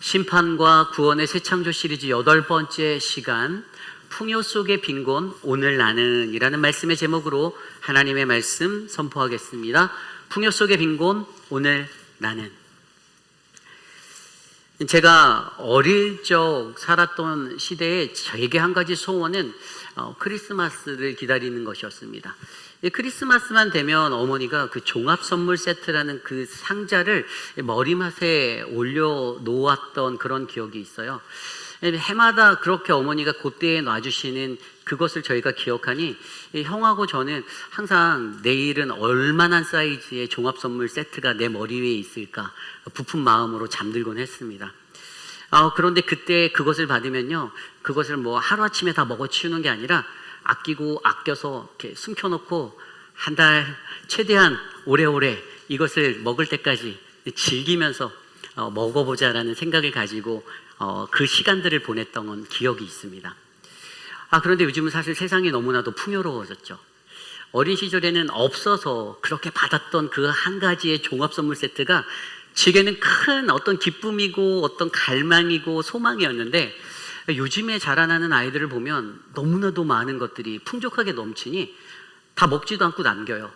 심판과 구원의 새 창조 시리즈 8번째 시간, 풍요 속의 빈곤 오늘 나는 이라는 말씀의 제목으로 하나님의 말씀 선포하겠습니다. 풍요 속의 빈곤 오늘 나는. 제가 어릴 적 살았던 시대에 저에게 한 가지 소원은 크리스마스를 기다리는 것이었습니다. 크리스마스만 되면 어머니가 그 종합 선물 세트라는 그 상자를 머리맡에 올려 놓았던 그런 기억이 있어요. 해마다 그렇게 어머니가 그때에 놔주시는 그것을 저희가 기억하니 형하고 저는 항상 내일은 얼마나 사이즈의 종합 선물 세트가 내 머리 위에 있을까 부푼 마음으로 잠들곤 했습니다. 그런데 그때 그것을 받으면요, 그것을 뭐 하루아침에 다 먹어치우는 게 아니라 아끼고 아껴서 이렇게 숨겨놓고 한 달 최대한 오래오래 이것을 먹을 때까지 즐기면서 먹어보자라는 생각을 가지고 그 시간들을 보냈던 기억이 있습니다. 그런데 요즘은 사실 세상이 너무나도 풍요로워졌죠. 어린 시절에는 없어서 그렇게 받았던 그 한 가지의 종합 선물 세트가 제게는 큰 어떤 기쁨이고 어떤 갈망이고 소망이었는데, 요즘에 자라나는 아이들을 보면 너무나도 많은 것들이 풍족하게 넘치니 다 먹지도 않고 남겨요.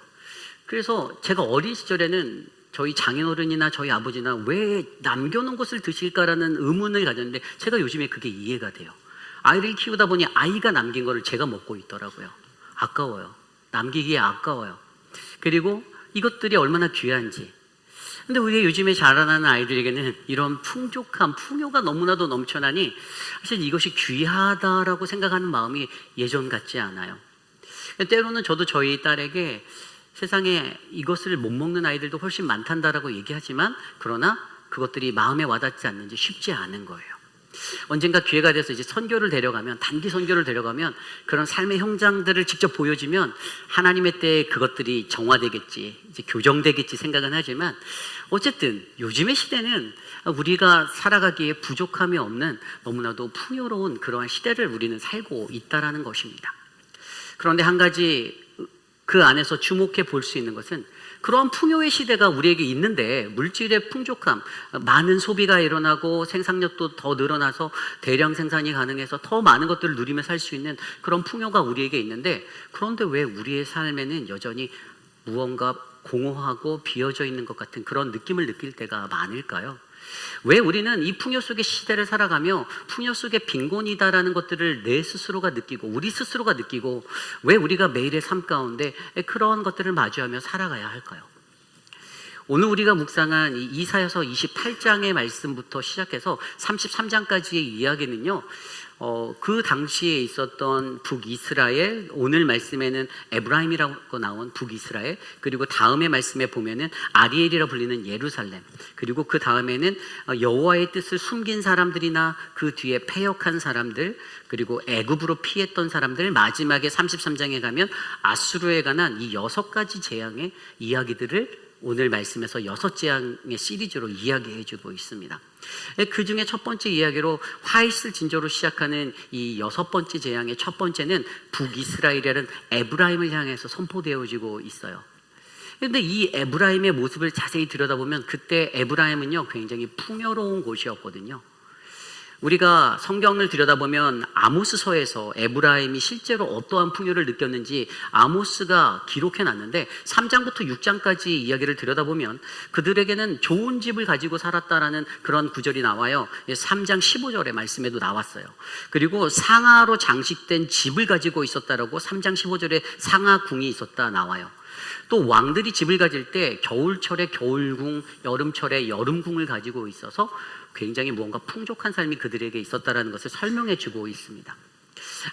그래서 제가 어린 시절에는 저희 장인어른이나 저희 아버지나 왜 남겨놓은 것을 드실까라는 의문을 가졌는데, 제가 요즘에 그게 이해가 돼요. 아이를 키우다 보니 아이가 남긴 거를 제가 먹고 있더라고요. 아까워요. 남기기에 아까워요. 그리고 이것들이 얼마나 귀한지. 근데 우리 요즘에 자라나는 아이들에게는 이런 풍족함, 풍요가 너무나도 넘쳐나니 사실 이것이 귀하다라고 생각하는 마음이 예전 같지 않아요. 때로는 저도 저희 딸에게 세상에 이것을 못 먹는 아이들도 훨씬 많단다라고 얘기하지만, 그러나 그것들이 마음에 와닿지 않는지 쉽지 않은 거예요. 언젠가 기회가 돼서 이제 선교를 데려가면, 단기 선교를 데려가면 그런 삶의 현장들을 직접 보여주면 하나님의 때에 그것들이 정화되겠지, 이제 교정되겠지 생각은 하지만, 어쨌든 요즘의 시대는 우리가 살아가기에 부족함이 없는 너무나도 풍요로운 그러한 시대를 우리는 살고 있다라는 것입니다. 그런데 한 가지 그 안에서 주목해 볼 수 있는 것은, 그러한 풍요의 시대가 우리에게 있는데 물질의 풍족함, 많은 소비가 일어나고 생산력도 더 늘어나서 대량 생산이 가능해서 더 많은 것들을 누리며 살 수 있는 그런 풍요가 우리에게 있는데, 그런데 왜 우리의 삶에는 여전히 무언가 공허하고 비어져 있는 것 같은 그런 느낌을 느낄 때가 많을까요? 왜 우리는 이 풍요 속의 시대를 살아가며 풍요 속의 빈곤이다라는 것들을 내 스스로가 느끼고 우리 스스로가 느끼고, 왜 우리가 매일의 삶 가운데 그런 것들을 마주하며 살아가야 할까요? 오늘 우리가 묵상한 이사야서 28장의 말씀부터 시작해서 33장까지의 이야기는요, 그 당시에 있었던 북이스라엘, 오늘 말씀에는 에브라임이라고 나온 북이스라엘, 그리고 다음의 말씀에 보면은 아리엘이라 불리는 예루살렘, 그리고 그 다음에는 여호와의 뜻을 숨긴 사람들이나 그 뒤에 패역한 사람들, 그리고 애굽으로 피했던 사람들, 마지막에 33장에 가면 아수르에 관한 이 6가지 재앙의 이야기들을 오늘 말씀에서 6재앙의 시리즈로 이야기해주고 있습니다. 그 중에 첫 번째 이야기로 화이슬 진저로 시작하는 이 6번째 재앙의 첫 번째는 북이스라엘이라는 에브라임을 향해서 선포되어지고 있어요. 그런데 이 에브라임의 모습을 자세히 들여다보면 그때 에브라임은요, 굉장히 풍요로운 곳이었거든요. 우리가 성경을 들여다보면 아모스서에서 에브라임이 실제로 어떠한 풍요를 느꼈는지 아모스가 기록해놨는데, 3장부터 6장까지 이야기를 들여다보면 그들에게는 좋은 집을 가지고 살았다라는 그런 구절이 나와요. 3장 15절의 말씀에도 나왔어요. 그리고 상아로 장식된 집을 가지고 있었다라고 3장 15절에 상아궁이 있었다 나와요. 또 왕들이 집을 가질 때 겨울철에 겨울궁, 여름철에 여름궁을 가지고 있어서 굉장히 무언가 풍족한 삶이 그들에게 있었다는 것을 설명해 주고 있습니다.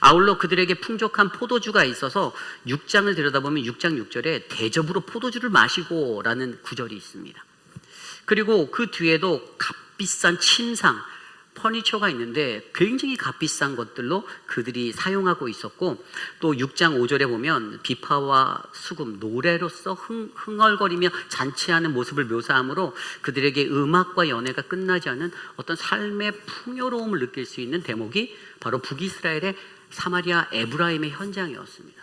아울러 그들에게 풍족한 포도주가 있어서 6장을 들여다보면 6장 6절에 대접으로 포도주를 마시고 라는 구절이 있습니다. 그리고 그 뒤에도 값비싼 침상, 퍼니처가 있는데 굉장히 값비싼 것들로 그들이 사용하고 있었고, 또 6장 5절에 보면 비파와 수금, 노래로서 흥얼거리며 잔치하는 모습을 묘사하므로 그들에게 음악과 연애가 끝나지 않은 어떤 삶의 풍요로움을 느낄 수 있는 대목이 바로 북이스라엘의 사마리아 에브라임의 현장이었습니다.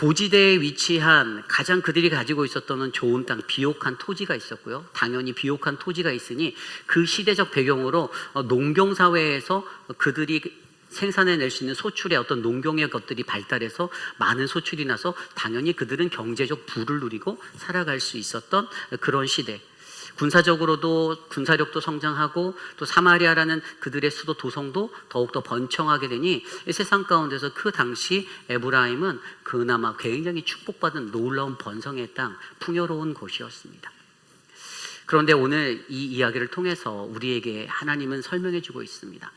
고지대에 위치한 가장 그들이 가지고 있었던 좋은 땅, 비옥한 토지가 있었고요. 당연히 비옥한 토지가 있으니 그 시대적 배경으로 농경사회에서 그들이 생산해낼 수 있는 소출의 어떤 농경의 것들이 발달해서 많은 소출이 나서 당연히 그들은 경제적 부를 누리고 살아갈 수 있었던 그런 시대. 군사력도 성장하고 또 사마리아라는 그들의 수도 도성도 더욱더 번창하게 되니 세상 가운데서 그 당시 에브라임은 그나마 굉장히 축복받은 놀라운 번성의 땅, 풍요로운 곳이었습니다. 그런데 오늘 이 이야기를 통해서 우리에게 하나님은 설명해 주고 있습니다.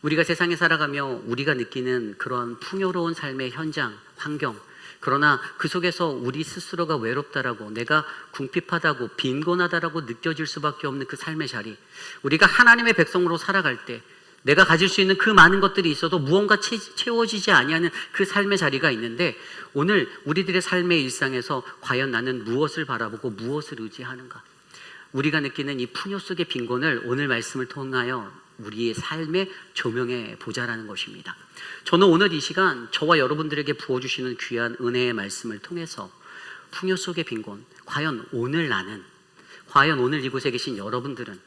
우리가 세상에 살아가며 우리가 느끼는 그런 풍요로운 삶의 현장, 환경, 그러나 그 속에서 우리 스스로가 외롭다라고, 내가 궁핍하다고, 빈곤하다라고 느껴질 수밖에 없는 그 삶의 자리, 우리가 하나님의 백성으로 살아갈 때 내가 가질 수 있는 그 많은 것들이 있어도 무언가 채워지지 아니하는 그 삶의 자리가 있는데, 오늘 우리들의 삶의 일상에서 과연 나는 무엇을 바라보고 무엇을 의지하는가? 우리가 느끼는 이 풍요 속의 빈곤을 오늘 말씀을 통하여 우리의 삶에 조명해 보자라는 것입니다. 저는 오늘 이 시간 저와 여러분들에게 부어주시는 귀한 은혜의 말씀을 통해서 풍요 속의 빈곤, 과연 오늘 이곳에 계신 여러분들은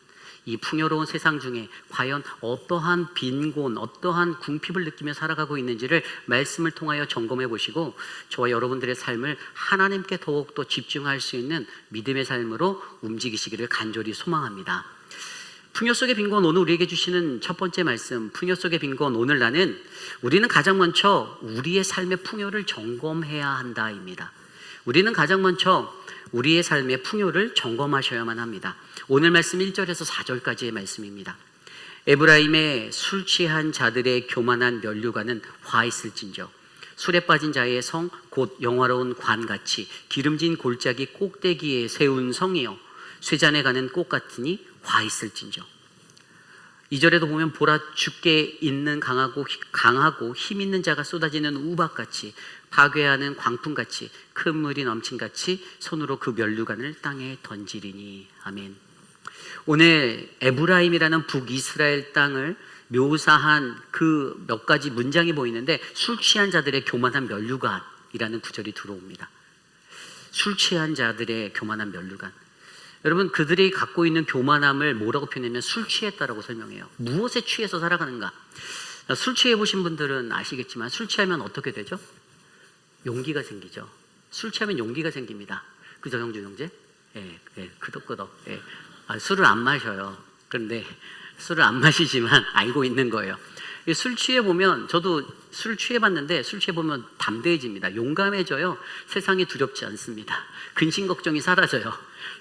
이 풍요로운 세상 중에 과연 어떠한 빈곤, 어떠한 궁핍을 느끼며 살아가고 있는지를 말씀을 통하여 점검해 보시고 저와 여러분들의 삶을 하나님께 더욱더 집중할 수 있는 믿음의 삶으로 움직이시기를 간절히 소망합니다. 풍요 속의 빈곤, 오늘 우리에게 주시는 첫 번째 말씀, 풍요 속의 빈곤, 우리는 가장 먼저 우리의 삶의 풍요를 점검해야 한다입니다. 우리는 가장 먼저 우리의 삶의 풍요를 점검하셔야만 합니다. 오늘 말씀 1절에서 4절까지의 말씀입니다. 에브라임의 술 취한 자들의 교만한 면류관은 화 있을진저, 술에 빠진 자의 성 곧 영화로운 관같이 기름진 골짜기 꼭대기에 세운 성이여, 쇠잔에 가는 꽃 같으니 화 있을진저. 2절에도 보면 보라, 죽게 있는 강하고 힘 있는 자가 쏟아지는 우박같이, 파괴하는 광풍같이, 큰 물이 넘친같이 손으로 그 면류관을 땅에 던지리니. 아멘. 오늘 에브라임이라는 북이스라엘 땅을 묘사한 그 몇 가지 문장이 보이는데, 술 취한 자들의 교만한 면류관이라는 구절이 들어옵니다. 술 취한 자들의 교만한 면류관. 여러분, 그들이 갖고 있는 교만함을 뭐라고 표현하면 술 취했다라고 설명해요. 무엇에 취해서 살아가는가? 술 취해 보신 분들은 아시겠지만 술 취하면 어떻게 되죠? 용기가 생기죠. 술 취하면 용기가 생깁니다. 그죠, 형준 형제? 예, 끄덕끄덕. 예. 술을 안 마셔요. 그런데 술을 안 마시지만 알고 있는 거예요. 술 취해 보면, 저도 술 취해 봤는데 술 취해 보면 담대해집니다. 용감해져요. 세상이 두렵지 않습니다. 근심 걱정이 사라져요.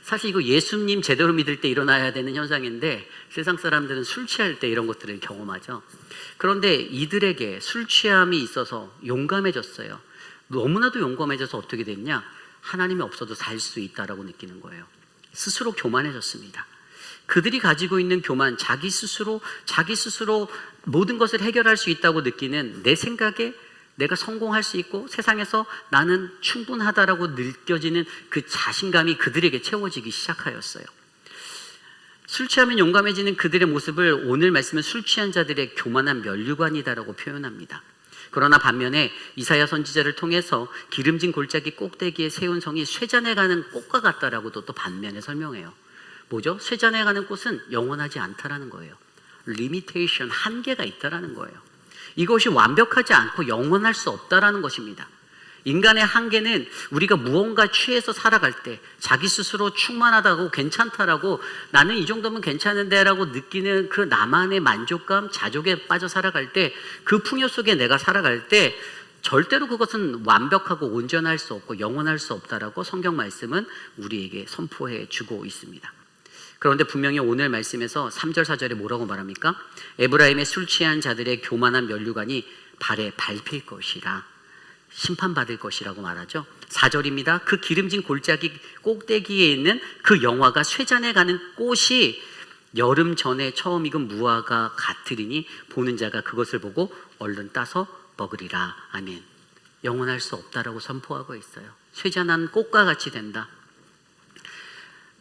사실 이거 예수님 제대로 믿을 때 일어나야 되는 현상인데 세상 사람들은 술 취할 때 이런 것들을 경험하죠. 그런데 이들에게 술 취함이 있어서 용감해졌어요. 너무나도 용감해져서 어떻게 됐냐? 하나님이 없어도 살 수 있다라고 느끼는 거예요. 스스로 교만해졌습니다. 그들이 가지고 있는 교만, 자기 스스로 모든 것을 해결할 수 있다고 느끼는, 내 생각에 내가 성공할 수 있고 세상에서 나는 충분하다라고 느껴지는 그 자신감이 그들에게 채워지기 시작하였어요. 술 취하면 용감해지는 그들의 모습을 오늘 말씀은 술 취한 자들의 교만한 면류관이다라고 표현합니다. 그러나 반면에 이사야 선지자를 통해서 기름진 골짜기 꼭대기에 세운 성이 쇠잔에 가는 꽃과 같다라고도 또 반면에 설명해요. 뭐죠? 쇠잔에 가는 꽃은 영원하지 않다라는 거예요. 리미테이션, 한계가 있다라는 거예요. 이것이 완벽하지 않고 영원할 수 없다라는 것입니다. 인간의 한계는 우리가 무언가 취해서 살아갈 때 자기 스스로 충만하다고, 괜찮다라고, 나는 이 정도면 괜찮은데 라고 느끼는 그 나만의 만족감, 자족에 빠져 살아갈 때, 그 풍요 속에 내가 살아갈 때 절대로 그것은 완벽하고 온전할 수 없고 영원할 수 없다라고 성경 말씀은 우리에게 선포해 주고 있습니다. 그런데 분명히 오늘 말씀에서 3절 4절에 뭐라고 말합니까? 에브라임의 술 취한 자들의 교만한 면류관이 발에 밟힐 것이라, 심판받을 것이라고 말하죠. 4절입니다. 그 기름진 골짜기 꼭대기에 있는 그 영화가 쇠잔에 가는 꽃이 여름 전에 처음 익은 무화과 같으리니 보는 자가 그것을 보고 얼른 따서 먹으리라. 아멘. 영원할 수 없다라고 선포하고 있어요. 쇠잔한 꽃과 같이 된다.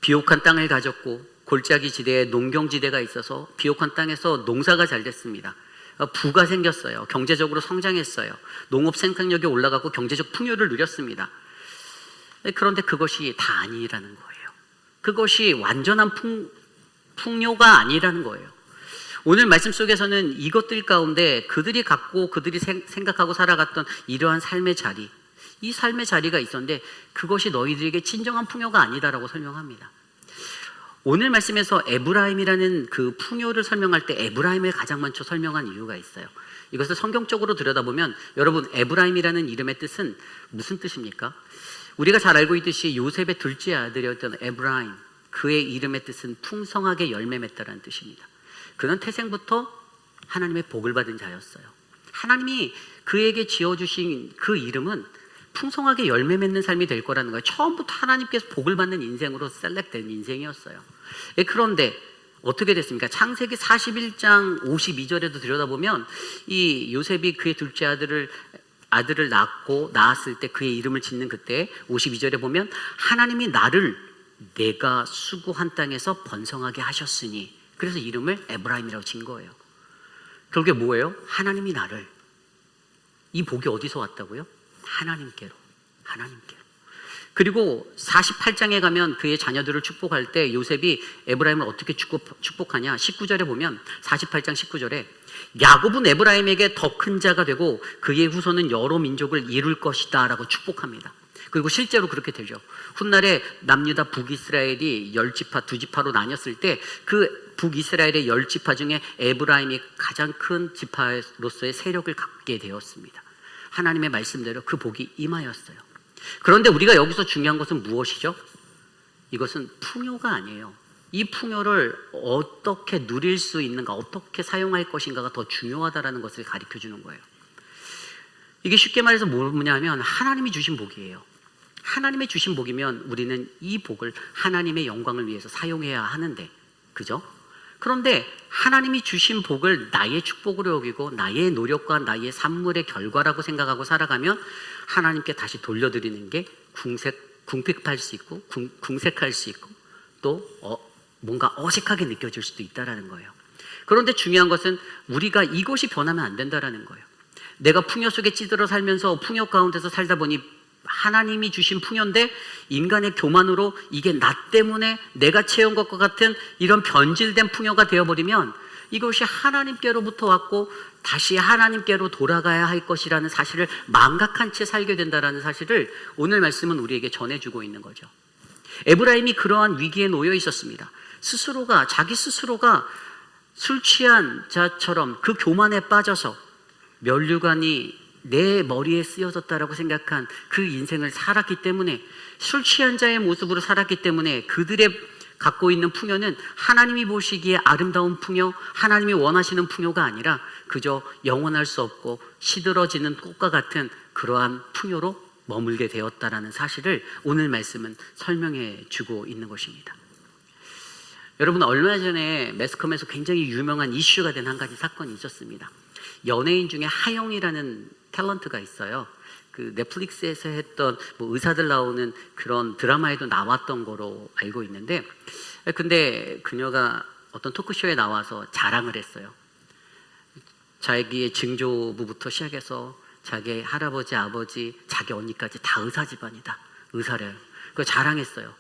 비옥한 땅을 가졌고 골짜기 지대에 농경지대가 있어서 비옥한 땅에서 농사가 잘 됐습니다. 부가 생겼어요. 경제적으로 성장했어요. 농업 생산력이 올라가고 경제적 풍요를 누렸습니다. 그런데 그것이 다 아니라는 거예요. 그것이 완전한 풍요가 아니라는 거예요. 오늘 말씀 속에서는 이것들 가운데 그들이 갖고 그들이 생각하고 살아갔던 이러한 삶의 자리, 이 삶의 자리가 있었는데 그것이 너희들에게 진정한 풍요가 아니다라고 설명합니다. 오늘 말씀에서 에브라임이라는 그 풍요를 설명할 때 에브라임을 가장 먼저 설명한 이유가 있어요. 이것을 성경적으로 들여다보면 여러분, 에브라임이라는 이름의 뜻은 무슨 뜻입니까? 우리가 잘 알고 있듯이 요셉의 둘째 아들이었던 에브라임, 그의 이름의 뜻은 풍성하게 열매 맺다라는 뜻입니다. 그는 태생부터 하나님의 복을 받은 자였어요. 하나님이 그에게 지어주신 그 이름은 풍성하게 열매 맺는 삶이 될 거라는 거예요. 처음부터 하나님께서 복을 받는 인생으로 셀렉된 인생이었어요. 그런데 어떻게 됐습니까? 창세기 41장 52절에도 들여다보면 이 요셉이 그의 둘째 아들을 낳았을 때 그의 이름을 짓는 그때 52절에 보면 하나님이 나를 내가 수고한 땅에서 번성하게 하셨으니, 그래서 이름을 에브라임이라고 진 거예요. 그게 뭐예요? 하나님이 나를, 이 복이 어디서 왔다고요? 하나님께로. 그리고 48장에 가면 그의 자녀들을 축복할 때 요셉이 에브라임을 어떻게 축복하냐? 19절에 보면 48장 19절에 야곱은 에브라임에게 더 큰 자가 되고 그의 후손은 여러 민족을 이룰 것이다 라고 축복합니다. 그리고 실제로 그렇게 되죠. 훗날에 남유다 북이스라엘이 10지파 2지파로 나뉘었을 때 그 북이스라엘의 10지파 중에 에브라임이 가장 큰 지파로서의 세력을 갖게 되었습니다. 하나님의 말씀대로 그 복이 임하였어요. 그런데 우리가 여기서 중요한 것은 무엇이죠? 이것은 풍요가 아니에요. 이 풍요를 어떻게 누릴 수 있는가, 어떻게 사용할 것인가가 더 중요하다는 것을 가르쳐 주는 거예요. 이게 쉽게 말해서 뭐냐면 하나님이 주신 복이에요. 하나님의 주신 복이면 우리는 이 복을 하나님의 영광을 위해서 사용해야 하는데, 그죠? 그런데 하나님이 주신 복을 나의 축복으로 여기고 나의 노력과 나의 산물의 결과라고 생각하고 살아가면 하나님께 다시 돌려드리는 게 궁핍할 수 있고 궁색할 수 있고 또 뭔가 어색하게 느껴질 수도 있다는 거예요. 그런데 중요한 것은 우리가 이것이 변하면 안 된다는 거예요. 내가 풍요 속에 찌들어 살면서 풍요 가운데서 살다 보니 하나님이 주신 풍요인데 인간의 교만으로 이게 나 때문에 내가 채운 것과 같은 이런 변질된 풍요가 되어버리면 이것이 하나님께로부터 왔고 다시 하나님께로 돌아가야 할 것이라는 사실을 망각한 채 살게 된다는 사실을 오늘 말씀은 우리에게 전해주고 있는 거죠. 에브라임이 그러한 위기에 놓여 있었습니다. 자기 스스로가 술 취한 자처럼 그 교만에 빠져서 면류관이 내 머리에 쓰여졌다라고 생각한 그 인생을 살았기 때문에, 술 취한 자의 모습으로 살았기 때문에 그들의 갖고 있는 풍요는 하나님이 보시기에 아름다운 풍요, 하나님이 원하시는 풍요가 아니라 그저 영원할 수 없고 시들어지는 꽃과 같은 그러한 풍요로 머물게 되었다라는 사실을 오늘 말씀은 설명해 주고 있는 것입니다. 여러분, 얼마 전에 매스컴에서 굉장히 유명한 이슈가 된 한 가지 사건이 있었습니다. 연예인 중에 하영이라는 탤런트가 있어요. 그 넷플릭스에서 했던 의사들 나오는 그런 드라마에도 나왔던 거로 알고 있는데, 근데 그녀가 어떤 토크쇼에 나와서 자랑을 했어요. 자기의 증조부부터 시작해서 자기 할아버지, 아버지, 자기 언니까지 다 의사 집안이다. 의사래요. 그걸 자랑했어요.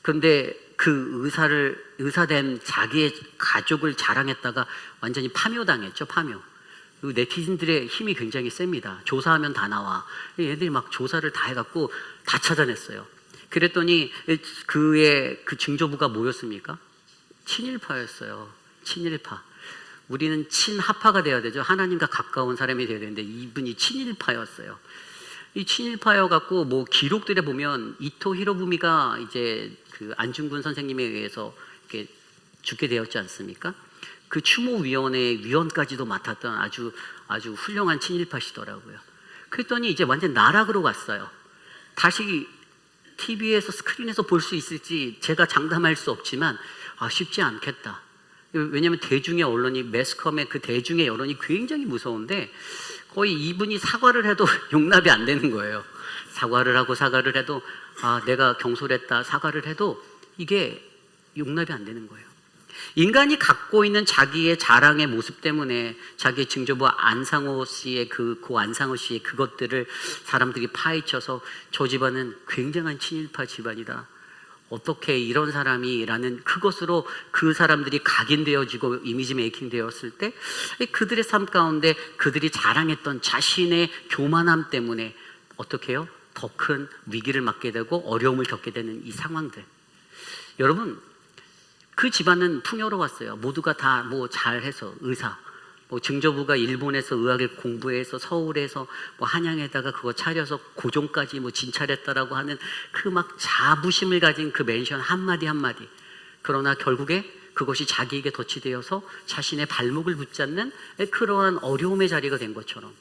근데 그 의사된 자기의 가족을 자랑했다가 완전히 파묘당했죠. 파묘. 네티즌들의 힘이 굉장히 셉니다. 조사하면 다 나와. 얘들이 막 조사를 다 해갖고 다 찾아냈어요. 그랬더니 그의 그 증조부가 뭐였습니까? 친일파였어요. 친일파. 우리는 친하파가 돼야 되죠. 하나님과 가까운 사람이 돼야 되는데 이분이 친일파였어요. 이 친일파여갖고 기록들에 보면 이토 히로부미가 이제 그 안중근 선생님에 의해서 이렇게 죽게 되었지 않습니까? 그 추모위원회 위원까지도 맡았던 아주 훌륭한 친일파시더라고요. 그랬더니 이제 완전 나락으로 갔어요. 다시 TV에서 스크린에서 볼 수 있을지 제가 장담할 수 없지만 쉽지 않겠다. 왜냐하면 대중의 언론이, 매스컴의 그 대중의 여론이 굉장히 무서운데 거의 이분이 사과를 해도 용납이 안 되는 거예요. 사과를 해도 내가 경솔했다 사과를 해도 이게 용납이 안 되는 거예요. 인간이 갖고 있는 자기의 자랑의 모습 때문에 자기의 증조부 안상호 씨의 고 안상호 씨의 그것들을 사람들이 파헤쳐서 저 집안은 굉장한 친일파 집안이다. 어떻게 이런 사람이라는 그것으로 그 사람들이 각인되어지고 이미지 메이킹 되었을 때 그들의 삶 가운데 그들이 자랑했던 자신의 교만함 때문에 어떻게 해요? 더 큰 위기를 맞게 되고 어려움을 겪게 되는 이 상황들. 여러분, 그 집안은 풍요로웠어요. 모두가 다 뭐 잘해서 의사, 뭐 증조부가 일본에서 의학을 공부해서 서울에서 뭐 한양에다가 그거 차려서 고종까지 뭐 진찰했다라고 하는 그 막 자부심을 가진 그 멘션 한마디 한마디. 그러나 결국에 그것이 자기에게 덫이 자신의 발목을 붙잡는 그러한 어려움의 자리가 된 것처럼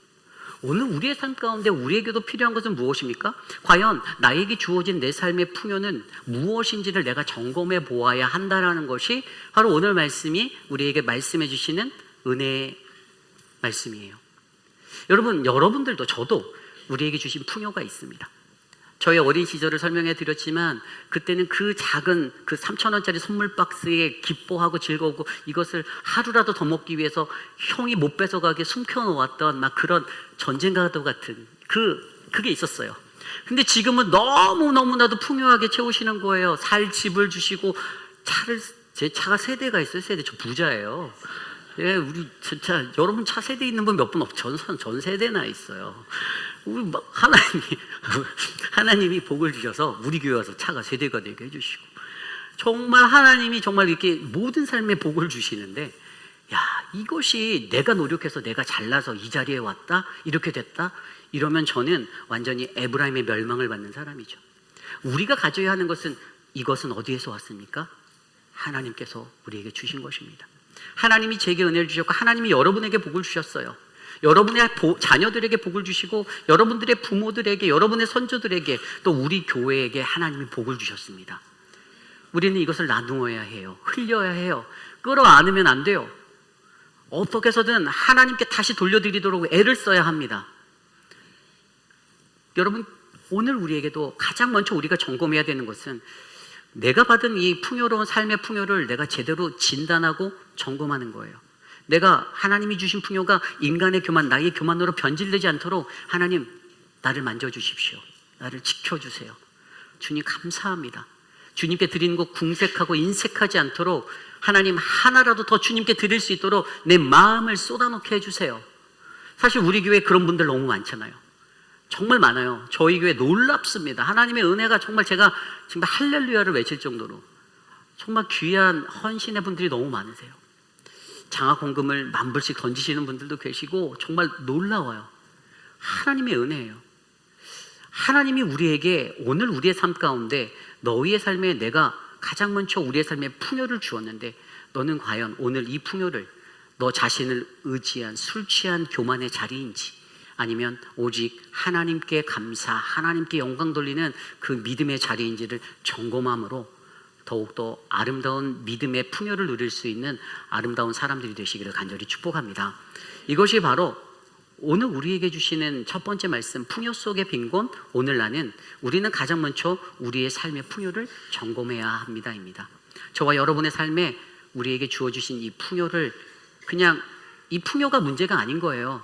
오늘 우리의 삶 가운데 우리에게도 필요한 것은 무엇입니까? 과연 나에게 주어진 내 삶의 풍요는 무엇인지를 내가 점검해 보아야 한다는 것이 바로 오늘 말씀이 우리에게 말씀해 주시는 은혜의 말씀이에요. 여러분, 여러분들도 저도 우리에게 주신 풍요가 있습니다. 저의 어린 시절을 설명해 드렸지만 그때는 그 작은 그 3,000원짜리 선물 박스에 기뻐하고 즐거우고 이것을 하루라도 더 먹기 위해서 형이 못 뺏어가게 숨겨놓았던 막 그런 전쟁과도 같은 그게 있었어요. 근데 지금은 너무나도 풍요하게 채우시는 거예요. 살 집을 주시고 제 차가 3대가 있어요. 3대. 저 부자예요. 예, 우리 진짜 여러분 차 3대 있는 분 몇 분 없죠? 전 세대나 있어요. 우리 막 하나님이 복을 주셔서 우리 교회 와서 차가 3대가 되게 해주시고 정말 하나님이 정말 이렇게 모든 삶에 복을 주시는데 야, 이것이 내가 노력해서 내가 잘나서 이 자리에 왔다 이렇게 됐다 이러면 저는 완전히 에브라임의 멸망을 받는 사람이죠. 우리가 가져야 하는 것은 이것은 어디에서 왔습니까? 하나님께서 우리에게 주신 것입니다. 하나님이 제게 은혜를 주셨고 하나님이 여러분에게 복을 주셨어요. 여러분의 자녀들에게 복을 주시고 여러분들의 부모들에게 여러분의 선조들에게 또 우리 교회에게 하나님이 복을 주셨습니다. 우리는 이것을 나누어야 해요. 흘려야 해요. 끌어안으면 안 돼요. 어떻게 해서든 하나님께 다시 돌려드리도록 애를 써야 합니다. 여러분, 오늘 우리에게도 가장 먼저 우리가 점검해야 되는 것은 내가 받은 이 풍요로운 삶의 풍요를 내가 제대로 진단하고 점검하는 거예요. 내가 하나님이 주신 풍요가 인간의 교만, 나의 교만으로 변질되지 않도록 하나님 나를 만져주십시오. 나를 지켜주세요. 주님 감사합니다. 주님께 드리는 것 궁색하고 인색하지 않도록 하나님 하나라도 더 주님께 드릴 수 있도록 내 마음을 쏟아놓게 해주세요. 사실 우리 교회에 그런 분들 너무 많잖아요. 정말 많아요. 저희 교회 놀랍습니다. 하나님의 은혜가 정말 제가 정말 할렐루야를 외칠 정도로 정말 귀한 헌신의 분들이 너무 많으세요. 장학 공금을 10,000불씩 던지시는 분들도 계시고 정말 놀라워요. 하나님의 은혜예요. 하나님이 우리에게 오늘 우리의 삶 가운데 너희의 삶에 내가 가장 먼저 우리의 삶에 풍요를 주었는데 너는 과연 오늘 이 풍요를 너 자신을 의지한 술 취한 교만의 자리인지 아니면 오직 하나님께 감사, 하나님께 영광 돌리는 그 믿음의 자리인지를 점검함으로 더욱더 아름다운 믿음의 풍요를 누릴 수 있는 아름다운 사람들이 되시기를 간절히 축복합니다. 이것이 바로 오늘 우리에게 주시는 첫 번째 말씀, 풍요 속의 빈곤, 오늘 나는 우리는 가장 먼저 우리의 삶의 풍요를 점검해야 합니다입니다. 저와 여러분의 삶에 우리에게 주어주신 이 풍요를 그냥 이 풍요가 문제가 아닌 거예요.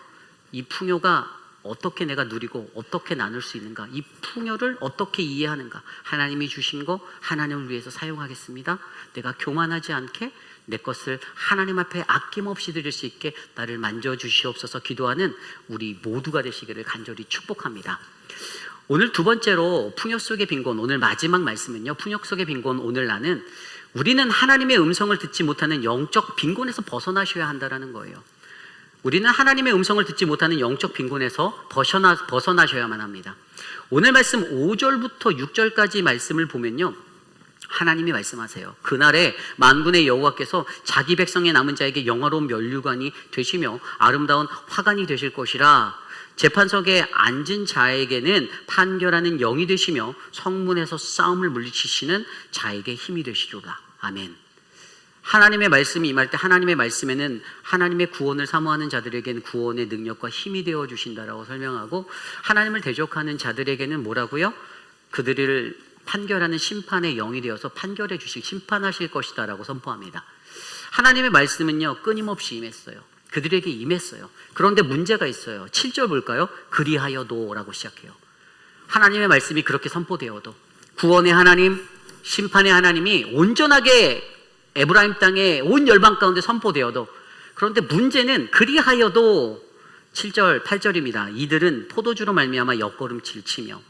이 풍요가 어떻게 내가 누리고 어떻게 나눌 수 있는가, 이 풍요를 어떻게 이해하는가, 하나님이 주신 거 하나님을 위해서 사용하겠습니다. 내가 교만하지 않게 내 것을 하나님 앞에 아낌없이 드릴 수 있게 나를 만져주시옵소서 기도하는 우리 모두가 되시기를 간절히 축복합니다. 오늘 두 번째로 풍요 속의 빈곤, 오늘 마지막 말씀은요, 풍요 속의 빈곤 오늘 나는 우리는 하나님의 음성을 듣지 못하는 영적 빈곤에서 벗어나셔야 한다는 거예요. 우리는 하나님의 음성을 듣지 못하는 영적 빈곤에서 벗어나셔야만 합니다. 오늘 말씀 5절부터 6절까지 말씀을 보면요, 하나님이 말씀하세요. 그날에 만군의 여호와께서 자기 백성의 남은 자에게 영화로운 면류관이 되시며 아름다운 화관이 되실 것이라. 재판석에 앉은 자에게는 판결하는 영이 되시며 성문에서 싸움을 물리치시는 자에게 힘이 되시리로다. 아멘. 하나님의 말씀이 임할 때 하나님의 말씀에는 하나님의 구원을 사모하는 자들에게는 구원의 능력과 힘이 되어 주신다라고 설명하고, 하나님을 대적하는 자들에게는 뭐라고요? 그들을 판결하는 심판의 영이 되어서 판결해 주실, 심판하실 것이다 라고 선포합니다. 하나님의 말씀은요 끊임없이 임했어요. 그들에게 임했어요. 그런데 문제가 있어요. 7절 볼까요? 그리하여도 라고 시작해요. 하나님의 말씀이 그렇게 선포되어도, 구원의 하나님, 심판의 하나님이 온전하게 에브라임 땅에 온 열방 가운데 선포되어도, 그런데 문제는 그리하여도 7절 8절입니다. 이들은 포도주로 말미암아 옆걸음질 치며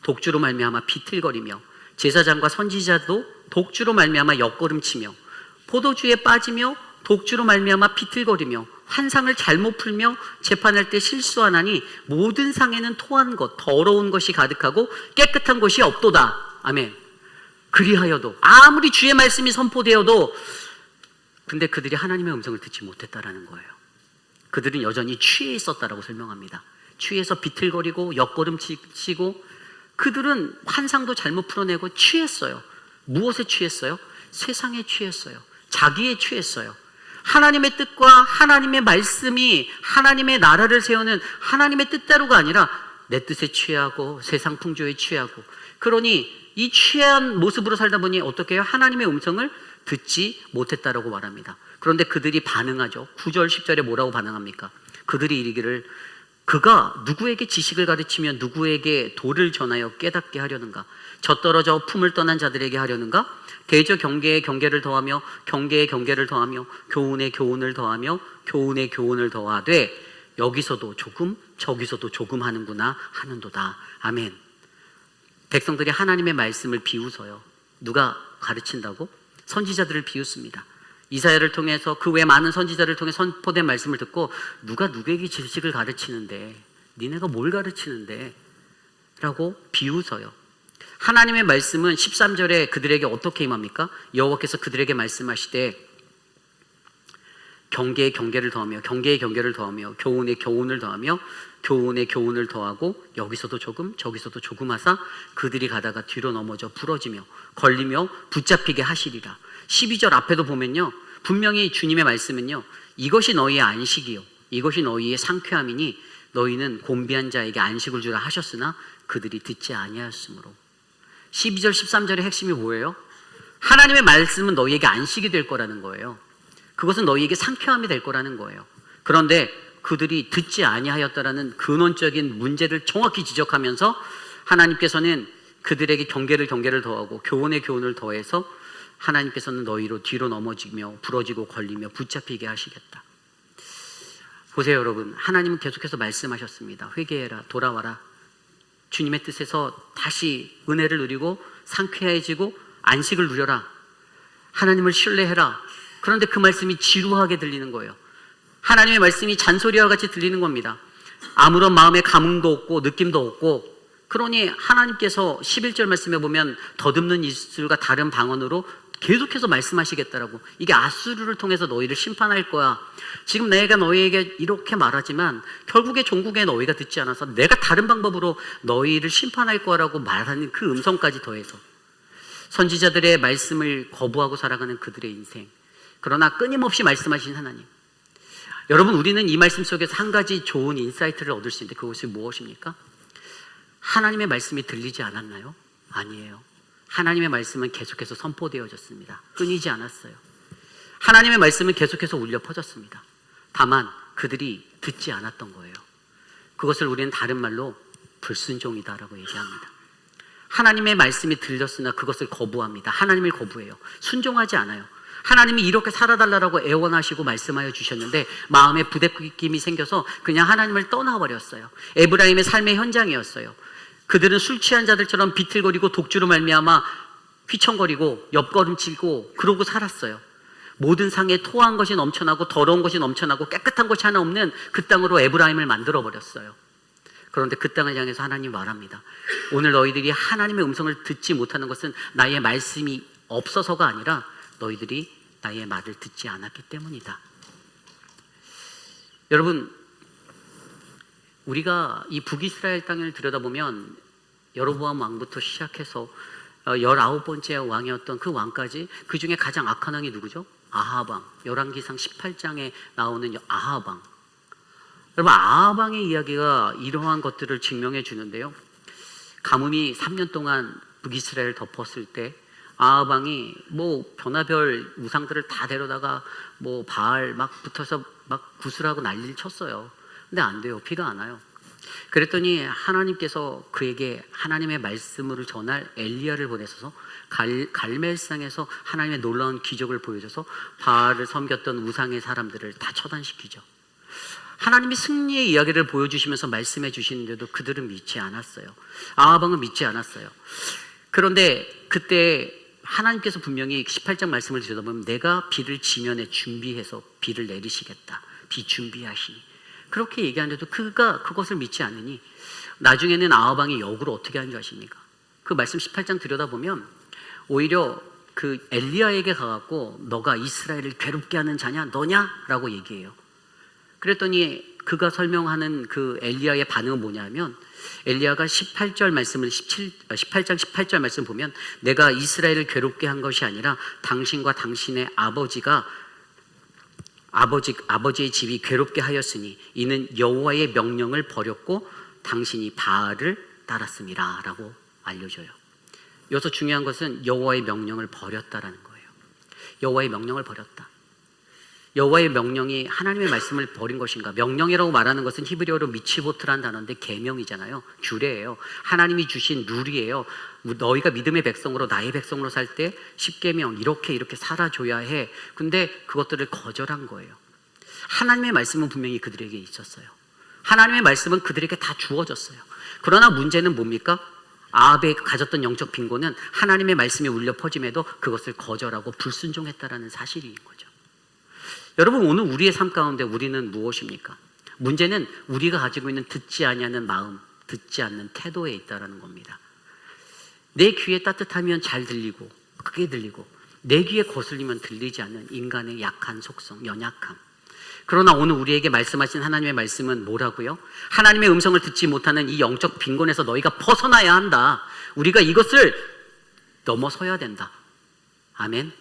독주로 말미암아 비틀거리며, 제사장과 선지자도 독주로 말미암아 옆걸음치며 포도주에 빠지며 독주로 말미암아 비틀거리며 환상을 잘못 풀며 재판할 때 실수하나니 모든 상에는 토한 것 더러운 것이 가득하고 깨끗한 것이 없도다. 아멘. 그리하여도, 아무리 주의 말씀이 선포되어도, 근데 그들이 하나님의 음성을 듣지 못했다라는 거예요. 그들은 여전히 취해 있었다라고 설명합니다. 취해서 비틀거리고 옆걸음치고, 그들은 환상도 잘못 풀어내고 취했어요. 무엇에 취했어요? 세상에 취했어요. 자기에 취했어요. 하나님의 뜻과 하나님의 말씀이 하나님의 나라를 세우는 하나님의 뜻대로가 아니라 내 뜻에 취하고 세상 풍조에 취하고, 그러니 이 취한 모습으로 살다 보니 어떻게 해요? 하나님의 음성을 듣지 못했다라고 말합니다. 그런데 그들이 반응하죠. 9절 10절에 뭐라고 반응합니까? 그들이 이르기를, 그가 누구에게 지식을 가르치며 누구에게 도를 전하여 깨닫게 하려는가? 젖떨어져 품을 떠난 자들에게 하려는가? 대저 경계에 경계를 더하며 경계에 경계를 더하며 교훈에 교훈을 더하며 교훈에 교훈을 더하되 여기서도 조금 저기서도 조금 하는구나 하는도다. 아멘. 백성들이 하나님의 말씀을 비웃어요. 누가 가르친다고? 선지자들을 비웃습니다. 이사야를 통해서, 그 외 많은 선지자를 통해 선포된 말씀을 듣고, 누가 누구에게 지식을 가르치는데, 니네가 뭘 가르치는데 라고 비웃어요. 하나님의 말씀은 13절에 그들에게 어떻게 임합니까? 여호와께서 그들에게 말씀하시되 경계에 경계를 더하며 경계에 경계를 더하며 교훈에 교훈을 더하며 교훈에 교훈을 더하고 여기서도 조금 저기서도 조금 하사 그들이 가다가 뒤로 넘어져 부러지며 걸리며 붙잡히게 하시리라. 12절 앞에도 보면요, 분명히 주님의 말씀은요, 이것이 너희의 안식이요 이것이 너희의 상쾌함이니 너희는 곤비한 자에게 안식을 주라 하셨으나 그들이 듣지 아니하였으므로. 12절 13절의 핵심이 뭐예요? 하나님의 말씀은 너희에게 안식이 될 거라는 거예요. 그것은 너희에게 상쾌함이 될 거라는 거예요. 그런데 그들이 듣지 아니하였다라는 근원적인 문제를 정확히 지적하면서 하나님께서는 그들에게 경계를 더하고 교훈에 교훈을 더해서 하나님께서는 너희로 뒤로 넘어지며 부러지고 걸리며 붙잡히게 하시겠다. 보세요 여러분, 하나님은 계속해서 말씀하셨습니다. 회개해라, 돌아와라. 주님의 뜻에서 다시 은혜를 누리고 상쾌해지고 안식을 누려라. 하나님을 신뢰해라. 그런데 그 말씀이 지루하게 들리는 거예요. 하나님의 말씀이 잔소리와 같이 들리는 겁니다. 아무런 마음의 감흥도 없고 느낌도 없고, 그러니 하나님께서 11절 말씀에 보면 더듬는 입술과 다른 방언으로 계속해서 말씀하시겠다라고, 이게 아수르를 통해서 너희를 심판할 거야. 지금 내가 너희에게 이렇게 말하지만 결국에 종국에 너희가 듣지 않아서 내가 다른 방법으로 너희를 심판할 거라고 말하는 그 음성까지 더해서 선지자들의 말씀을 거부하고 살아가는 그들의 인생, 그러나 끊임없이 말씀하신 하나님. 여러분, 우리는 이 말씀 속에서 한 가지 좋은 인사이트를 얻을 수 있는데 그것이 무엇입니까? 하나님의 말씀이 들리지 않았나요? 아니에요. 하나님의 말씀은 계속해서 선포되어졌습니다. 끊이지 않았어요. 하나님의 말씀은 계속해서 울려 퍼졌습니다. 다만 그들이 듣지 않았던 거예요. 그것을 우리는 다른 말로 불순종이다라고 얘기합니다. 하나님의 말씀이 들렸으나 그것을 거부합니다. 하나님을 거부해요. 순종하지 않아요. 하나님이 이렇게 살아달라고 애원하시고 말씀하여 주셨는데 마음에 부대낌이 생겨서 그냥 하나님을 떠나버렸어요. 에브라임의 삶의 현장이었어요. 그들은 술 취한 자들처럼 비틀거리고 독주로 말미암아 휘청거리고 옆걸음치고 그러고 살았어요. 모든 상에 토한 것이 넘쳐나고 더러운 것이 넘쳐나고 깨끗한 것이 하나 없는 그 땅으로 에브라임을 만들어버렸어요. 그런데 그 땅을 향해서 하나님 말합니다. 오늘 너희들이 하나님의 음성을 듣지 못하는 것은 나의 말씀이 없어서가 아니라 너희들이 나의 말을 듣지 않았기 때문이다. 여러분, 우리가 이 북이스라엘 땅을 들여다보면 여로보암 왕부터 시작해서 19번째 왕이었던 그 왕까지, 그 중에 가장 악한 왕이 누구죠? 아합 왕. 열왕기상 18장에 나오는 아합 왕. 여러분, 아합 왕의 이야기가 이러한 것들을 증명해 주는데요. 가뭄이 3년 동안 북이스라엘을 덮었을 때 아합 왕이 뭐 변화별 우상들을 다 데려다가 뭐 바알 막 붙어서 막 구슬하고 난리를 쳤어요. 근데 안 돼요. 비가 안 와요. 그랬더니 하나님께서 그에게 하나님의 말씀을 전할 엘리야를 보내셔서 갈멜산에서 하나님의 놀라운 기적을 보여줘서 바알을 섬겼던 우상의 사람들을 다 처단시키죠. 하나님이 승리의 이야기를 보여주시면서 말씀해 주시는데도 그들은 믿지 않았어요. 아합 왕은 믿지 않았어요. 그런데 그때 하나님께서 분명히 18장 말씀을 들여다보면 내가 비를 지면에 준비해서 비를 내리시겠다. 비 준비하시니. 그렇게 얘기하는데도 그가 그것을 믿지 않으니 나중에는 아합 왕이 역으로 어떻게 한 줄 아십니까? 그 말씀 18장 들여다보면 오히려 그 엘리야에게 가갖고 너가 이스라엘을 괴롭게 하는 자냐 너냐? 라고 얘기해요. 그랬더니 그가 설명하는 그 엘리야의 반응은 뭐냐면 엘리야가 18절 말씀을 18장 18절 말씀 보면 내가 이스라엘을 괴롭게 한 것이 아니라 당신과 당신의 아버지의 집이 괴롭게 하였으니 이는 여호와의 명령을 버렸고 당신이 바알을 따랐습니다 라고 알려줘요. 여기서 중요한 것은 여호와의 명령을 버렸다라는 거예요. 여호와의 명령을 버렸다. 여호와의 명령이 하나님의 말씀을 버린 것인가? 명령이라고 말하는 것은 히브리어로 미치보트라는 단어인데 계명이잖아요. 규례예요. 하나님이 주신 룰이에요. 너희가 믿음의 백성으로 나의 백성으로 살 때 10계명 이렇게 살아줘야 해. 근데 그것들을 거절한 거예요. 하나님의 말씀은 분명히 그들에게 있었어요. 하나님의 말씀은 그들에게 다 주어졌어요. 그러나 문제는 뭡니까? 아합이 가졌던 영적 빈곤은 하나님의 말씀이 울려 퍼짐에도 그것을 거절하고 불순종했다라는 사실인 거죠. 여러분, 오늘 우리의 삶 가운데 우리는 무엇입니까? 문제는 우리가 가지고 있는 듣지 아니하는 마음, 듣지 않는 태도에 있다는 겁니다. 내 귀에 따뜻하면 잘 들리고 크게 들리고 내 귀에 거슬리면 들리지 않는 인간의 약한 속성, 연약함. 그러나 오늘 우리에게 말씀하신 하나님의 말씀은 뭐라고요? 하나님의 음성을 듣지 못하는 이 영적 빈곤에서 너희가 벗어나야 한다. 우리가 이것을 넘어서야 된다. 아멘.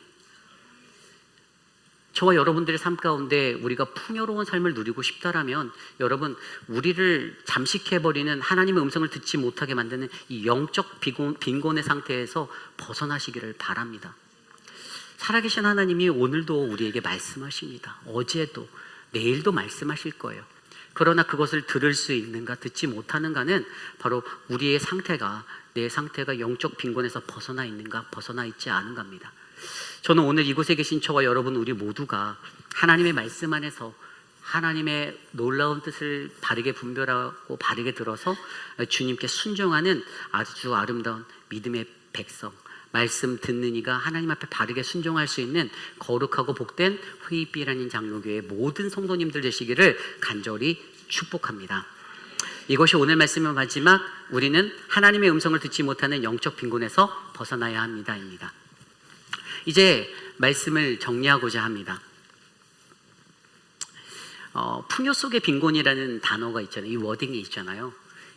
저와 여러분들의 삶 가운데 우리가 풍요로운 삶을 누리고 싶다라면 여러분, 우리를 잠식해버리는 하나님의 음성을 듣지 못하게 만드는 이 영적 빈곤의 상태에서 벗어나시기를 바랍니다. 살아계신 하나님이 오늘도 우리에게 말씀하십니다. 어제도 내일도 말씀하실 거예요. 그러나 그것을 들을 수 있는가 듣지 못하는가는 바로 우리의 상태가, 내 상태가 영적 빈곤에서 벗어나 있는가 벗어나 있지 않은가입니다. 저는 오늘 이곳에 계신 저와 여러분 우리 모두가 하나님의 말씀 안에서 하나님의 놀라운 뜻을 바르게 분별하고 바르게 들어서 주님께 순종하는 아주 아름다운 믿음의 백성, 말씀 듣는 이가 하나님 앞에 바르게 순종할 수 있는 거룩하고 복된 회의비라는 장로교회 모든 성도님들 되시기를 간절히 축복합니다. 이것이 오늘 말씀의 마지막, 우리는 하나님의 음성을 듣지 못하는 영적 빈곤에서 벗어나야 합니다입니다. 이제 말씀을 정리하고자 합니다. 풍요 속의 빈곤이라는 단어가 있잖아요. 이 워딩이 있잖아요.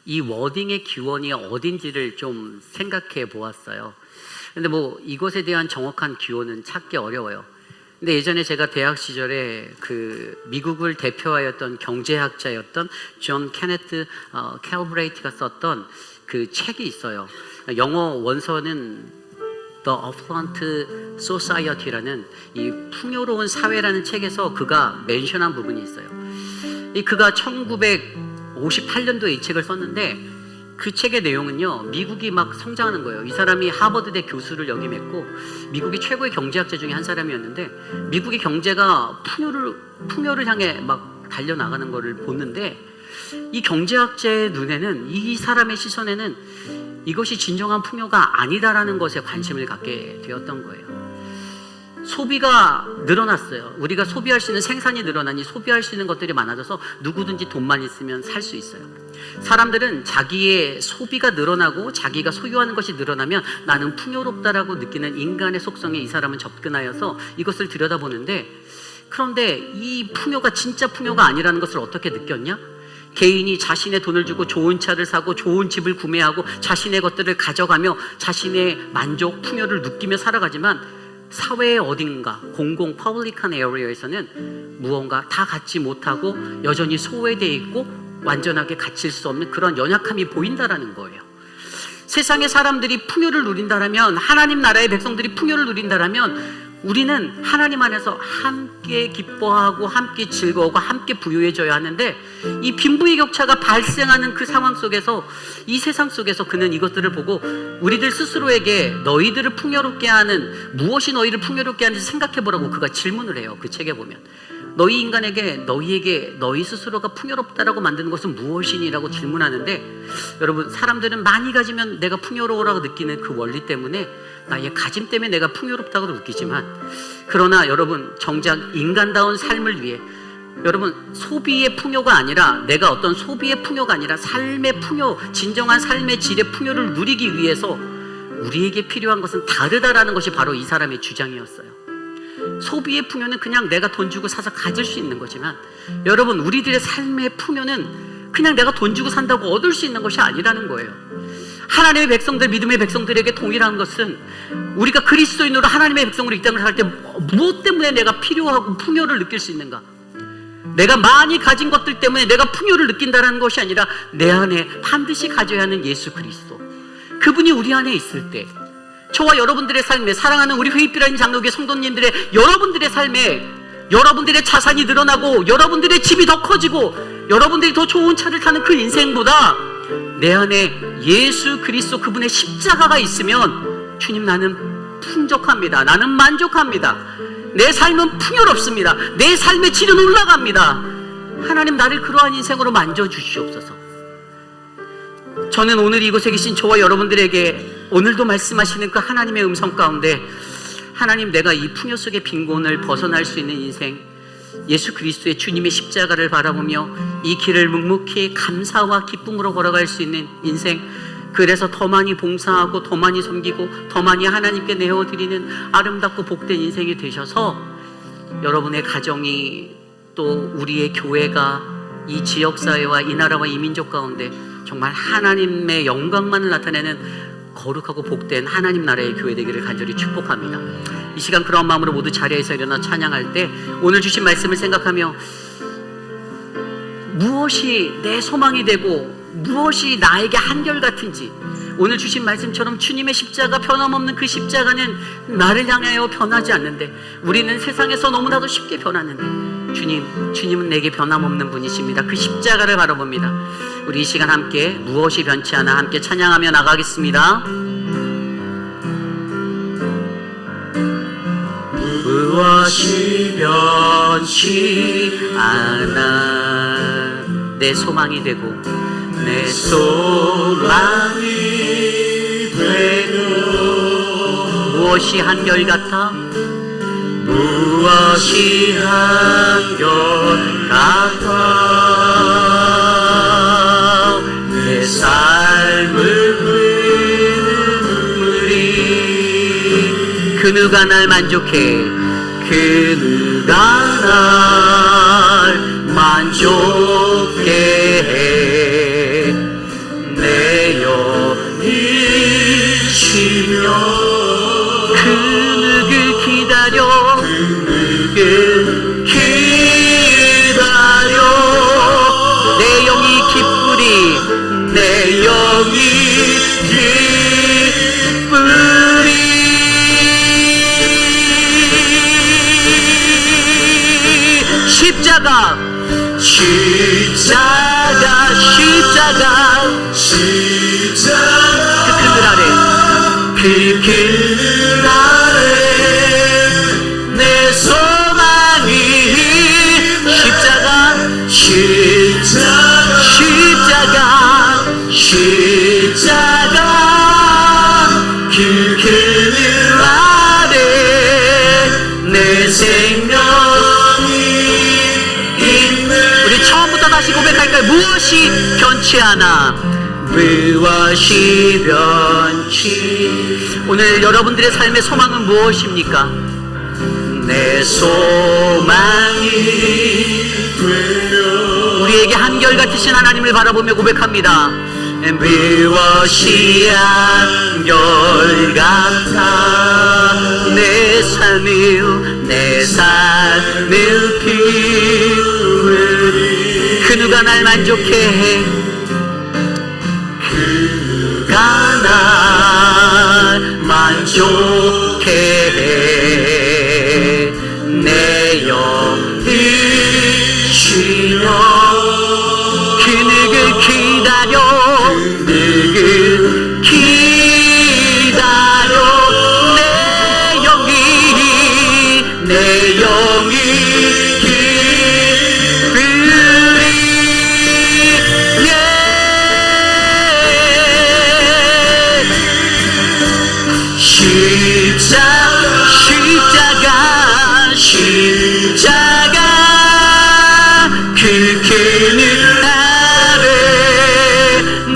이 워딩의 기원이 어딘지를 좀 생각해 보았어요. 근데 뭐 이것에 대한 정확한 기원은 찾기 어려워요. 근데 예전에 제가 대학 시절에 그 미국을 대표하였던 경제학자였던 존 케네트 캘브레이트가 썼던 그 책이 있어요. 영어 원서는 The Affluent Society라는 이 풍요로운 사회라는 책에서 그가 멘션한 부분이 있어요. 그가 1958년도에 이 책을 썼는데 그 책의 내용은요, 미국이 막 성장하는 거예요. 이 사람이 하버드대 교수를 역임했고 미국의 최고의 경제학자 중에 한 사람이었는데 미국의 경제가 풍요를 향해 막 달려나가는 것을 보는데 이 경제학자의 눈에는, 이 사람의 시선에는 이것이 진정한 풍요가 아니다라는 것에 관심을 갖게 되었던 거예요. 소비가 늘어났어요. 우리가 소비할 수 있는 생산이 늘어나니 소비할 수 있는 것들이 많아져서 누구든지 돈만 있으면 살 수 있어요. 사람들은 자기의 소비가 늘어나고 자기가 소유하는 것이 늘어나면 나는 풍요롭다라고 느끼는 인간의 속성에 이 사람은 접근하여서 이것을 들여다보는데, 그런데 이 풍요가 진짜 풍요가 아니라는 것을 어떻게 느꼈냐? 개인이 자신의 돈을 주고 좋은 차를 사고 좋은 집을 구매하고 자신의 것들을 가져가며 자신의 만족, 풍요를 느끼며 살아가지만 사회의 어딘가 공공 퍼블릭한 에어리어에서는 무언가 다 갖지 못하고 여전히 소외되어 있고 완전하게 갖출 수 없는 그런 연약함이 보인다라는 거예요. 세상의 사람들이 풍요를 누린다라면, 하나님 나라의 백성들이 풍요를 누린다라면 우리는 하나님 안에서 함께 기뻐하고 함께 즐거워하고 함께 부유해져야 하는데, 이 빈부의 격차가 발생하는 그 상황 속에서, 이 세상 속에서 그는 이것들을 보고 우리들 스스로에게 너희들을 풍요롭게 하는, 무엇이 너희를 풍요롭게 하는지 생각해보라고 그가 질문을 해요. 그 책에 보면 너희 인간에게 너희에게 너희 스스로가 풍요롭다라고 만드는 것은 무엇이니라고 질문하는데, 여러분, 사람들은 많이 가지면 내가 풍요로우라고 느끼는 그 원리 때문에, 나의 가짐 때문에 내가 풍요롭다고 느끼지만, 그러나 여러분, 정작 인간다운 삶을 위해, 여러분, 소비의 풍요가 아니라, 내가 어떤 소비의 풍요가 아니라 삶의 풍요, 진정한 삶의 질의 풍요를 누리기 위해서 우리에게 필요한 것은 다르다라는 것이 바로 이 사람의 주장이었어요. 소비의 풍요는 그냥 내가 돈 주고 사서 가질 수 있는 거지만, 여러분, 우리들의 삶의 풍요는 그냥 내가 돈 주고 산다고 얻을 수 있는 것이 아니라는 거예요. 하나님의 백성들, 믿음의 백성들에게 동일한 것은, 우리가 그리스도인으로 하나님의 백성으로 이 땅을 살 때 무엇 때문에 내가 필요하고 풍요를 느낄 수 있는가? 내가 많이 가진 것들 때문에 내가 풍요를 느낀다는 것이 아니라, 내 안에 반드시 가져야 하는 예수 그리스도, 그분이 우리 안에 있을 때, 저와 여러분들의 삶에, 사랑하는 우리 회의비라는 장로교회 성도님들의 여러분들의 삶에, 여러분들의 자산이 늘어나고 여러분들의 집이 더 커지고 여러분들이 더 좋은 차를 타는 그 인생보다 내 안에 예수 그리스도 그분의 십자가가 있으면, 주님, 나는 풍족합니다. 나는 만족합니다. 내 삶은 풍요롭습니다. 내 삶의 질은 올라갑니다. 하나님, 나를 그러한 인생으로 만져주시옵소서. 저는 오늘 이곳에 계신 저와 여러분들에게 오늘도 말씀하시는 그 하나님의 음성 가운데, 하나님, 내가 이 풍요 속의 빈곤을 벗어날 수 있는 인생, 예수 그리스도의 주님의 십자가를 바라보며 이 길을 묵묵히 감사와 기쁨으로 걸어갈 수 있는 인생, 그래서 더 많이 봉사하고 더 많이 섬기고 더 많이 하나님께 내어드리는 아름답고 복된 인생이 되셔서, 여러분의 가정이, 또 우리의 교회가 이 지역사회와 이 나라와 이 민족 가운데 정말 하나님의 영광만을 나타내는 거룩하고 복된 하나님 나라의 교회 되기를 간절히 축복합니다. 이 시간 그런 마음으로 모두 자리에서 일어나 찬양할 때, 오늘 주신 말씀을 생각하며 무엇이 내 소망이 되고 무엇이 나에게 한결같은지, 오늘 주신 말씀처럼 주님의 십자가, 변함없는 그 십자가는 나를 향하여 변하지 않는데, 우리는 세상에서 너무나도 쉽게 변하는데, 주님은 내게 변함없는 분이십니다. 그 십자가를 바라봅니다. 우리 이 시간 함께 무엇이 변치 않아 함께 찬양하며 나가겠습니다. 무엇이 변치 않아 내 소망이 되고 내 소망이 되고, 무엇이 한결같아? 무엇이 한결같아? 내 삶을 눈물이, 그 누가 날 만족해, 그 누가 날 만족해 해. 내 영이 쉬며 그 누굴 기다려, 내 영이 기쁘리, 내 영이 기쁘리. 십자가, 십자가, 십자가, 그 그늘 아래, 그 그늘 아래 내 소망이, 십자가, 십자가, 십자가, 그 그늘 아래 내 생명이 있는. 우리 처음부터 다시 고백할까요? 무엇이 변치 않아, 무엇이 변치. 오늘 여러분들의 삶의 소망은 무엇입니까? 내 소망이 되려. 우리에게 한결같으신 하나님을 바라보며 고백합니다. 무엇이 한결같아 내 삶을 피우리. 그 누가 날 만족해 해, 그 누가 날 만족해 내 영이 쉬며 그늘을 기다려 그늘을 기다려 내 영이 십자가 그 그늘 아래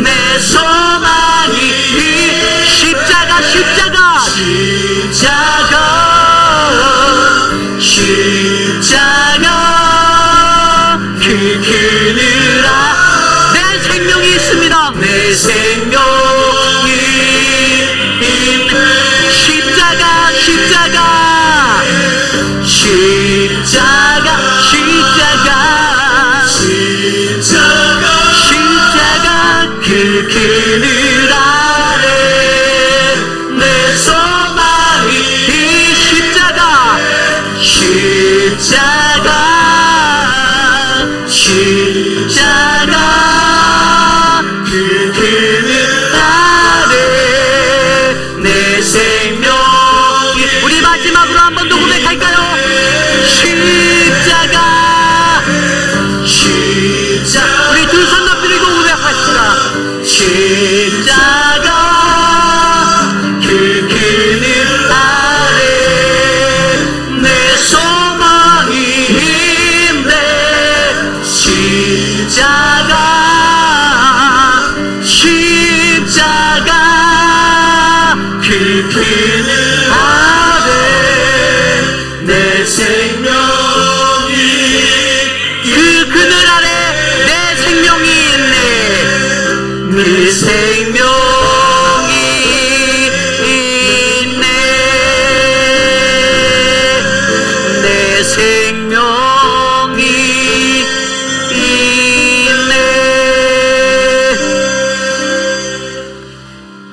내 소망이 십자가 그 그늘 아래 내 생명이 있습니다. 내 생명이 있는 십자가 그 그늘 아래 내 소망이 십자가 그 그늘 아래 내 생명이 우리 마지막으로 한 번 더 고백할까요? 십자가 우리 두 손 높이고 고백합시다. 십자가 그 그늘 아래 내 소망이 있네 십자가 그 그늘 아래 내 생명이 그 그늘 아래 내 생명이 있네 내 생명이 있네 내 생명이 있네.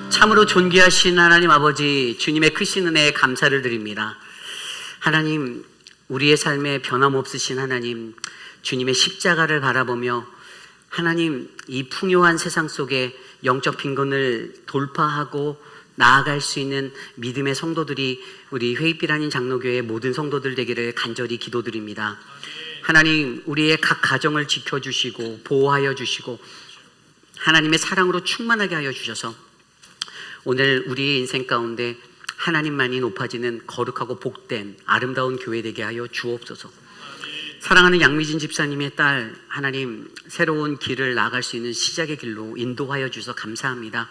참으로 존귀하신 하나님 아버지 주님의 크신 은혜에 감사를 드립니다. 하나님 우리의 삶에 변함없으신 하나님 주님의 십자가를 바라보며 하나님 이 풍요한 세상 속에 영적 빈곤을 돌파하고 나아갈 수 있는 믿음의 성도들이 우리 회입빛 한인 장로교회 모든 성도들 되기를 간절히 기도드립니다. 하나님 우리의 각 가정을 지켜주시고 보호하여 주시고 하나님의 사랑으로 충만하게 하여 주셔서 오늘 우리의 인생 가운데 하나님만이 높아지는 거룩하고 복된 아름다운 교회 되게 하여 주옵소서. 사랑하는 양미진 집사님의 딸 하나님 새로운 길을 나아갈 수 있는 시작의 길로 인도하여 주셔서 감사합니다.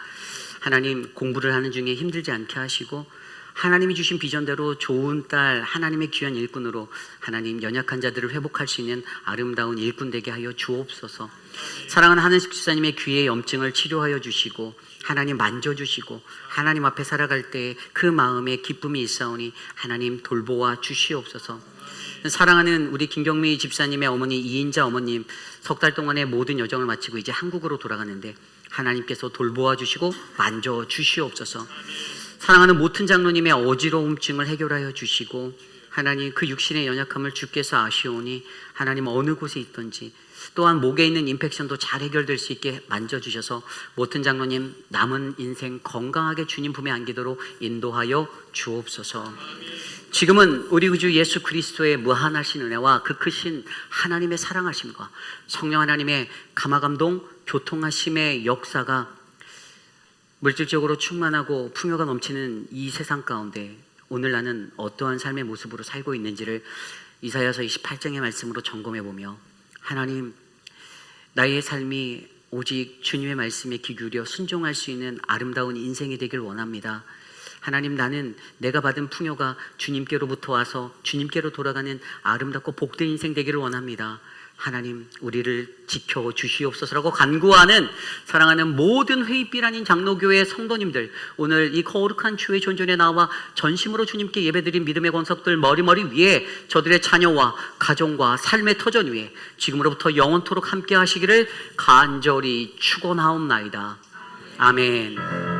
하나님 공부를 하는 중에 힘들지 않게 하시고 하나님이 주신 비전대로 좋은 딸 하나님의 귀한 일꾼으로 하나님 연약한 자들을 회복할 수 있는 아름다운 일꾼 되게 하여 주옵소서. 사랑하는 하늘식 집사님의 귀의 염증을 치료하여 주시고 하나님 만져주시고 하나님 앞에 살아갈 때 그 마음에 기쁨이 있사오니 하나님 돌보아 주시옵소서. 사랑하는 우리 김경미 집사님의 어머니 이인자 어머님 석 달 동안의 모든 여정을 마치고 이제 한국으로 돌아가는데 하나님께서 돌보아 주시고 만져 주시옵소서. 사랑하는 모튼 장로님의 어지러움증을 해결하여 주시고 하나님 그 육신의 연약함을 주께서 아시오니 하나님 어느 곳에 있든지 또한 목에 있는 인펙션도 잘 해결될 수 있게 만져주셔서 모튼 장로님 남은 인생 건강하게 주님 품에 안기도록 인도하여 주옵소서. 지금은 우리 구주 예수 그리스도의 무한하신 은혜와 그 크신 하나님의 사랑하심과 성령 하나님의 감화감동 교통하심의 역사가 물질적으로 충만하고 풍요가 넘치는 이 세상 가운데 오늘 나는 어떠한 삶의 모습으로 살고 있는지를 이사야서 28장의 말씀으로 점검해보며 하나님 나의 삶이 오직 주님의 말씀에 귀 기울여 순종할 수 있는 아름다운 인생이 되길 원합니다. 하나님 나는 내가 받은 풍요가 주님께로부터 와서 주님께로 돌아가는 아름답고 복된 인생 되기를 원합니다. 하나님 우리를 지켜주시옵소서라고 간구하는 사랑하는 모든 회입빛 한인 장로교회 성도님들, 오늘 이 거룩한 주의 존전에 나와 전심으로 주님께 예배드린 믿음의 권석들 머리머리 위에 저들의 자녀와 가정과 삶의 터전 위에 지금으로부터 영원토록 함께 하시기를 간절히 축원하옵나이다. 아멘.